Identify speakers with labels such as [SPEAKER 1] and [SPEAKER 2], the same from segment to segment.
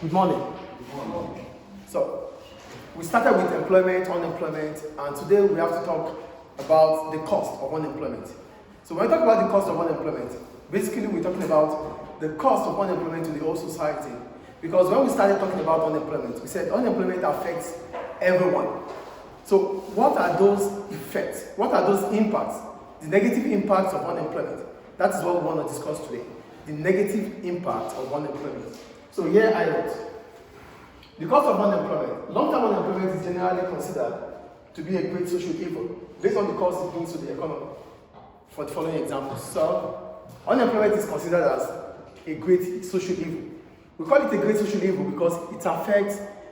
[SPEAKER 1] Good morning. So, we started with employment, unemployment, and today we have to talk about the cost of unemployment. So when we talk about the cost of unemployment, basically we're talking about the cost of unemployment to the whole society. Because when we started talking about unemployment, we said unemployment affects everyone. So what are those effects? What are those impacts? The negative impacts of unemployment. That is what we want to discuss today. The negative impact of unemployment. So here I wrote, the cost of unemployment. Long-term unemployment is generally considered to be a great social evil based on the cost it brings to the economy. For the following examples. So, unemployment is considered as a great social evil. We call it a great social evil because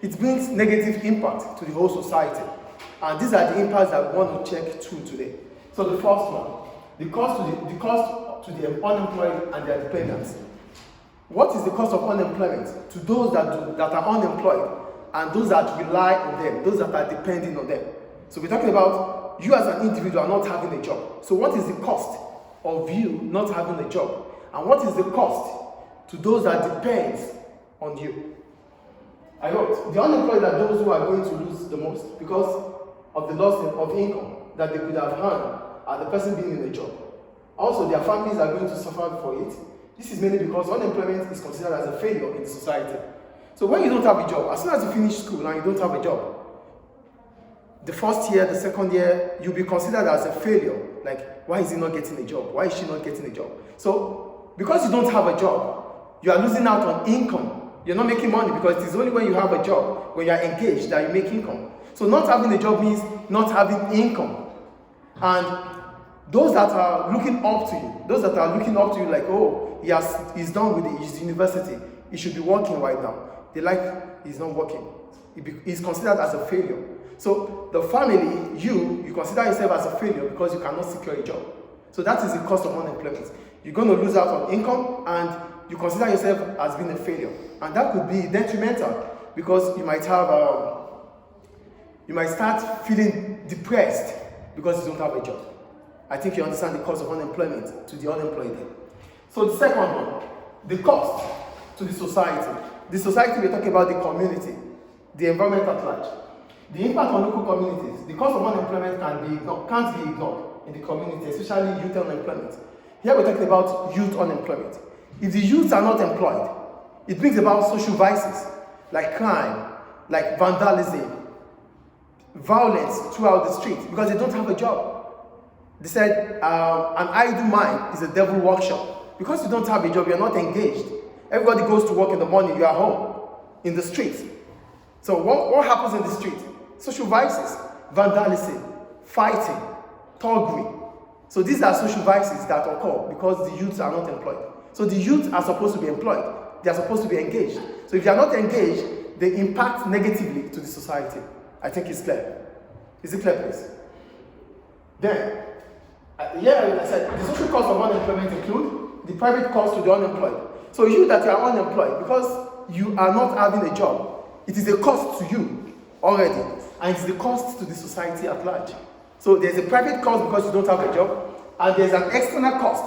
[SPEAKER 1] it brings negative impact to the whole society. And these are the impacts that we want to check through today. So the first one, the cost to the unemployed and their dependents. What is the cost of unemployment to those that are unemployed and those that rely on them, those that are depending on them? So we're talking about you as an individual not having a job. So what is the cost of you not having a job? And what is the cost to those that depend on you? I wrote, the unemployed are those who are going to lose the most because of the loss of income that they could have earned at the person being in a job. Also, their families are going to suffer for it. This is mainly because unemployment is considered as a failure in the society. So when you don't have a job, as soon as you finish school and you don't have a job, the first year, the second year, you'll be considered as a failure. Like, why is he not getting a job? Why is she not getting a job? So, because you don't have a job, you are losing out on income. You're not making money because it is only when you have a job, when you are engaged, that you make income. So not having a job means not having income. And those that are looking up to you, like, oh, he's done with his university, he should be working right now. They like, he's not working. He's considered as a failure. So the family, you consider yourself as a failure because you cannot secure a job. So that is the cost of unemployment. You're going to lose out on income and you consider yourself as being a failure. And that could be detrimental because you might start feeling depressed because you don't have a job. I think you understand the cost of unemployment to the unemployed. So the second one, the cost to the society. The society, we're talking about the community, the environment at large. The impact on local communities, the cost of unemployment can't be ignored in the community, especially youth unemployment. Here we're talking about youth unemployment. If the youths are not employed, it brings about social vices like crime, like vandalism, violence throughout the streets because they don't have a job. They said an idle mind is a devil workshop. Because you don't have a job, you're not engaged. Everybody goes to work in the morning, you are home, in the streets. So what happens in the street? Social vices, vandalism, fighting, thuggery. So these are social vices that occur because the youths are not employed. So the youth are supposed to be employed. They are supposed to be engaged. So if they are not engaged, they impact negatively to the society. I think it's clear. Is it clear, please? Then, I said, the social cost of unemployment include the private cost to the unemployed. So you that are unemployed, because you are not having a job, it is a cost to you already, and it's the cost to the society at large. So there's a private cost because you don't have a job, and there's an external cost.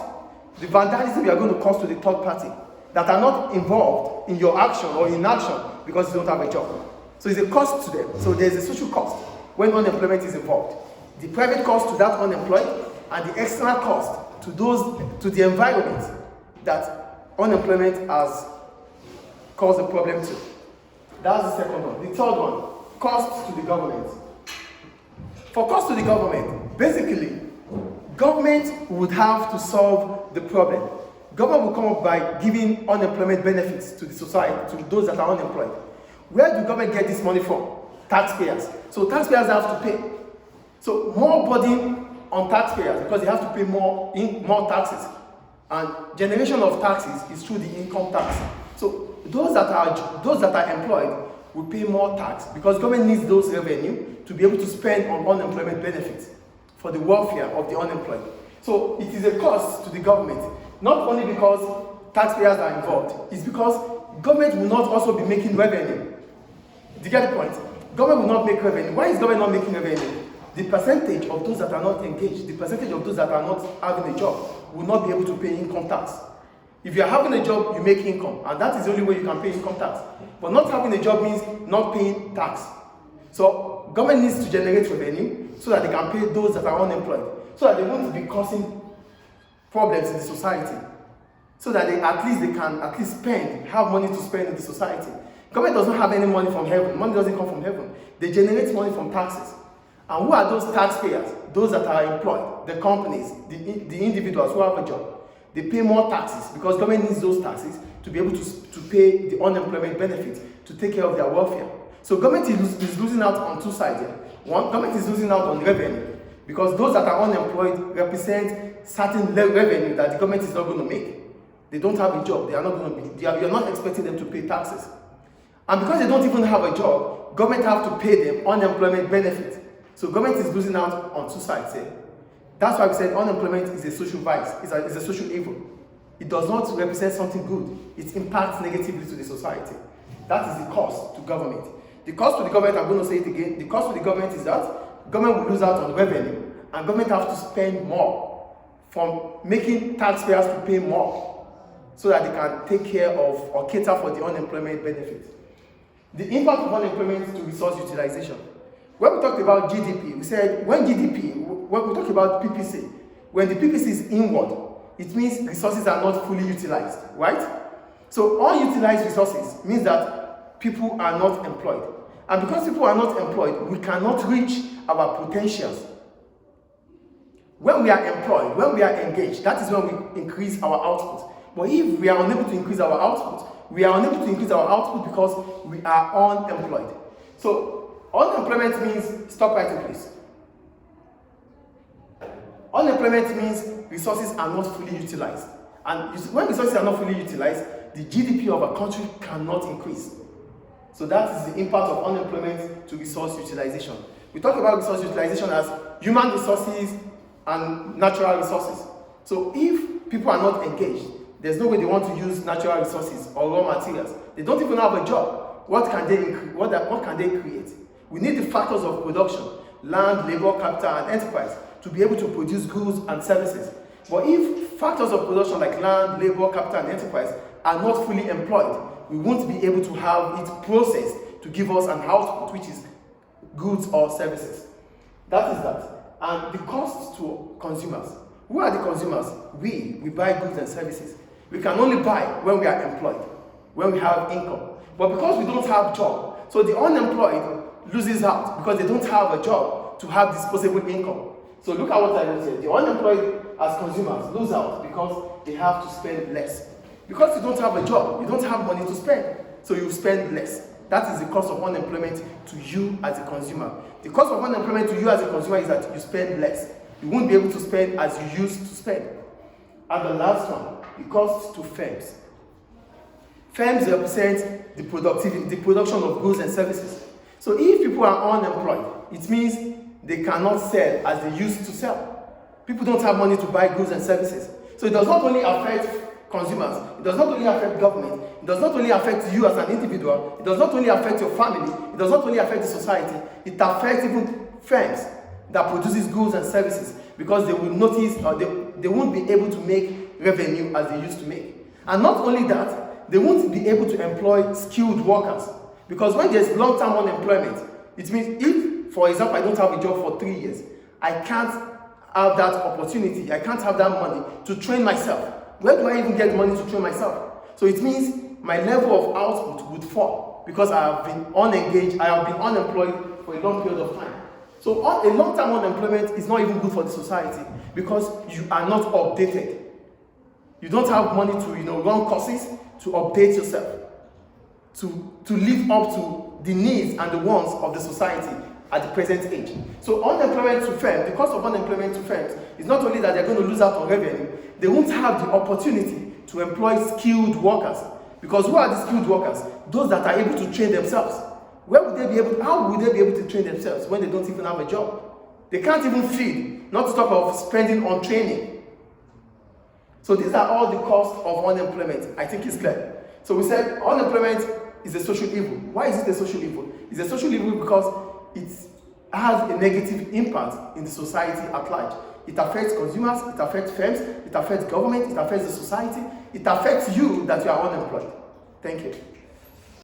[SPEAKER 1] The vandalism you are going to cause to the third party that are not involved in your action or inaction because you don't have a job. So it's a cost to them. So there's a social cost when unemployment is involved. The private cost to that unemployed and the external cost to the environment that unemployment has caused a problem to. That's the second one. The third one, cost to the government. For cost to the government, basically, government would have to solve the problem. Government will come up by giving unemployment benefits to the society, to those that are unemployed. Where do government get this money from? Taxpayers. So taxpayers have to pay. So more burden on taxpayers because they have to pay more taxes. And generation of taxes is through the income tax. So those that are employed will pay more tax because government needs those revenue to be able to spend on unemployment benefits for the welfare of the unemployed. So it is a cost to the government, not only because taxpayers are involved, it's because government will not also be making revenue. Do you get the point? Government will not make revenue. Why is government not making revenue? The percentage of those that are not engaged, the percentage of those that are not having a job will not be able to pay income tax. If you're having a job, you make income, and that is the only way you can pay income tax. But not having a job means not paying tax. So government needs to generate revenue so that they can pay those that are unemployed, so that they won't be causing problems in the society, so that they can at least have money to spend in the society. Government doesn't have any money from heaven. Money doesn't come from heaven. They generate money from taxes. And who are those taxpayers? Those that are employed, the companies, the individuals who have a job. They pay more taxes because government needs those taxes to be able to pay the unemployment benefit, to take care of their welfare. So government is losing out on two sides here. One, government is losing out on revenue because those that are unemployed represent certain revenue that the government is not going to make. They don't have a job. They are not going to be. You're not expecting them to pay taxes. And because they don't even have a job, government have to pay them unemployment benefit. So government is losing out on two sides here. That's why we said unemployment is a social vice, it's a social evil. It does not represent something good. It impacts negatively to the society. That is the cost to government. The cost to the government, I'm going to say it again, the cost to the government is that government will lose out on revenue, and government have to spend more from making taxpayers to pay more so that they can take care of or cater for the unemployment benefit. The impact of unemployment to resource utilization. When we talked about GDP, we said when we talk about PPC, when the PPC is inward, it means resources are not fully utilized, right? So unutilized resources means that people are not employed. And because people are not employed, we cannot reach our potentials. When we are employed, when we are engaged, that is when we increase our output. But if we are unable to increase our output, because we are unemployed. So unemployment means, stop writing please. Unemployment means resources are not fully utilized. And when resources are not fully utilized, the GDP of a country cannot increase. So that is the impact of unemployment to resource utilization. We talk about resource utilization as human resources and natural resources. So if people are not engaged, there's no way they want to use natural resources or raw materials. They don't even have a job. What can they create? We need the factors of production, land, labor, capital, and enterprise to be able to produce goods and services. But if factors of production like land, labor, capital, and enterprise are not fully employed, we won't be able to have it processed to give us an output, which is goods or services. That is that. And the cost to consumers. Who are the consumers? We buy goods and services. We can only buy when we are employed, when we have income. But because we don't have job, so the unemployed loses out because they don't have a job to have disposable income. So look at what I just said. The unemployed as consumers lose out because they have to spend less. Because you don't have a job, you don't have money to spend, so you spend less. That is the cost of unemployment to you as a consumer. The cost of unemployment to you as a consumer is that you spend less. You won't be able to spend as you used to spend. And the last one, the cost to firms. Firms represent the production of goods and services. So if people are unemployed, it means they cannot sell as they used to sell. People don't have money to buy goods and services. So it does not only affect consumers, it does not only affect government, it does not only affect you as an individual, it does not only affect your family, it does not only affect the society, it affects even firms that produces goods and services because they will notice or they won't be able to make revenue as they used to make. And not only that, they won't be able to employ skilled workers because when there's long-term unemployment, it means if, for example, I don't have a job for 3 years, I can't have that opportunity, I can't have that money to train myself. Where do I even get money to train myself? So it means my level of output would fall because I have been unengaged, I have been unemployed for a long period of time. So a long-term unemployment is not even good for the society because you are not updated. You don't have money to run courses, to update yourself, to live up to the needs and the wants of the society at the present age. So unemployment to firms, the cost of unemployment to firms is not only that they're going to lose out on revenue, they won't have the opportunity to employ skilled workers. Because who are the skilled workers? Those that are able to train themselves. How would they be able to train themselves when they don't even have a job? They can't even feed, not to talk of spending on training. So these are all the costs of unemployment. I think it's clear. So we said unemployment is a social evil. Why is it a social evil? It's a social evil because it has a negative impact in the society at large. It affects consumers, it affects firms, it affects government, it affects the society, it affects you that you are unemployed. Thank you.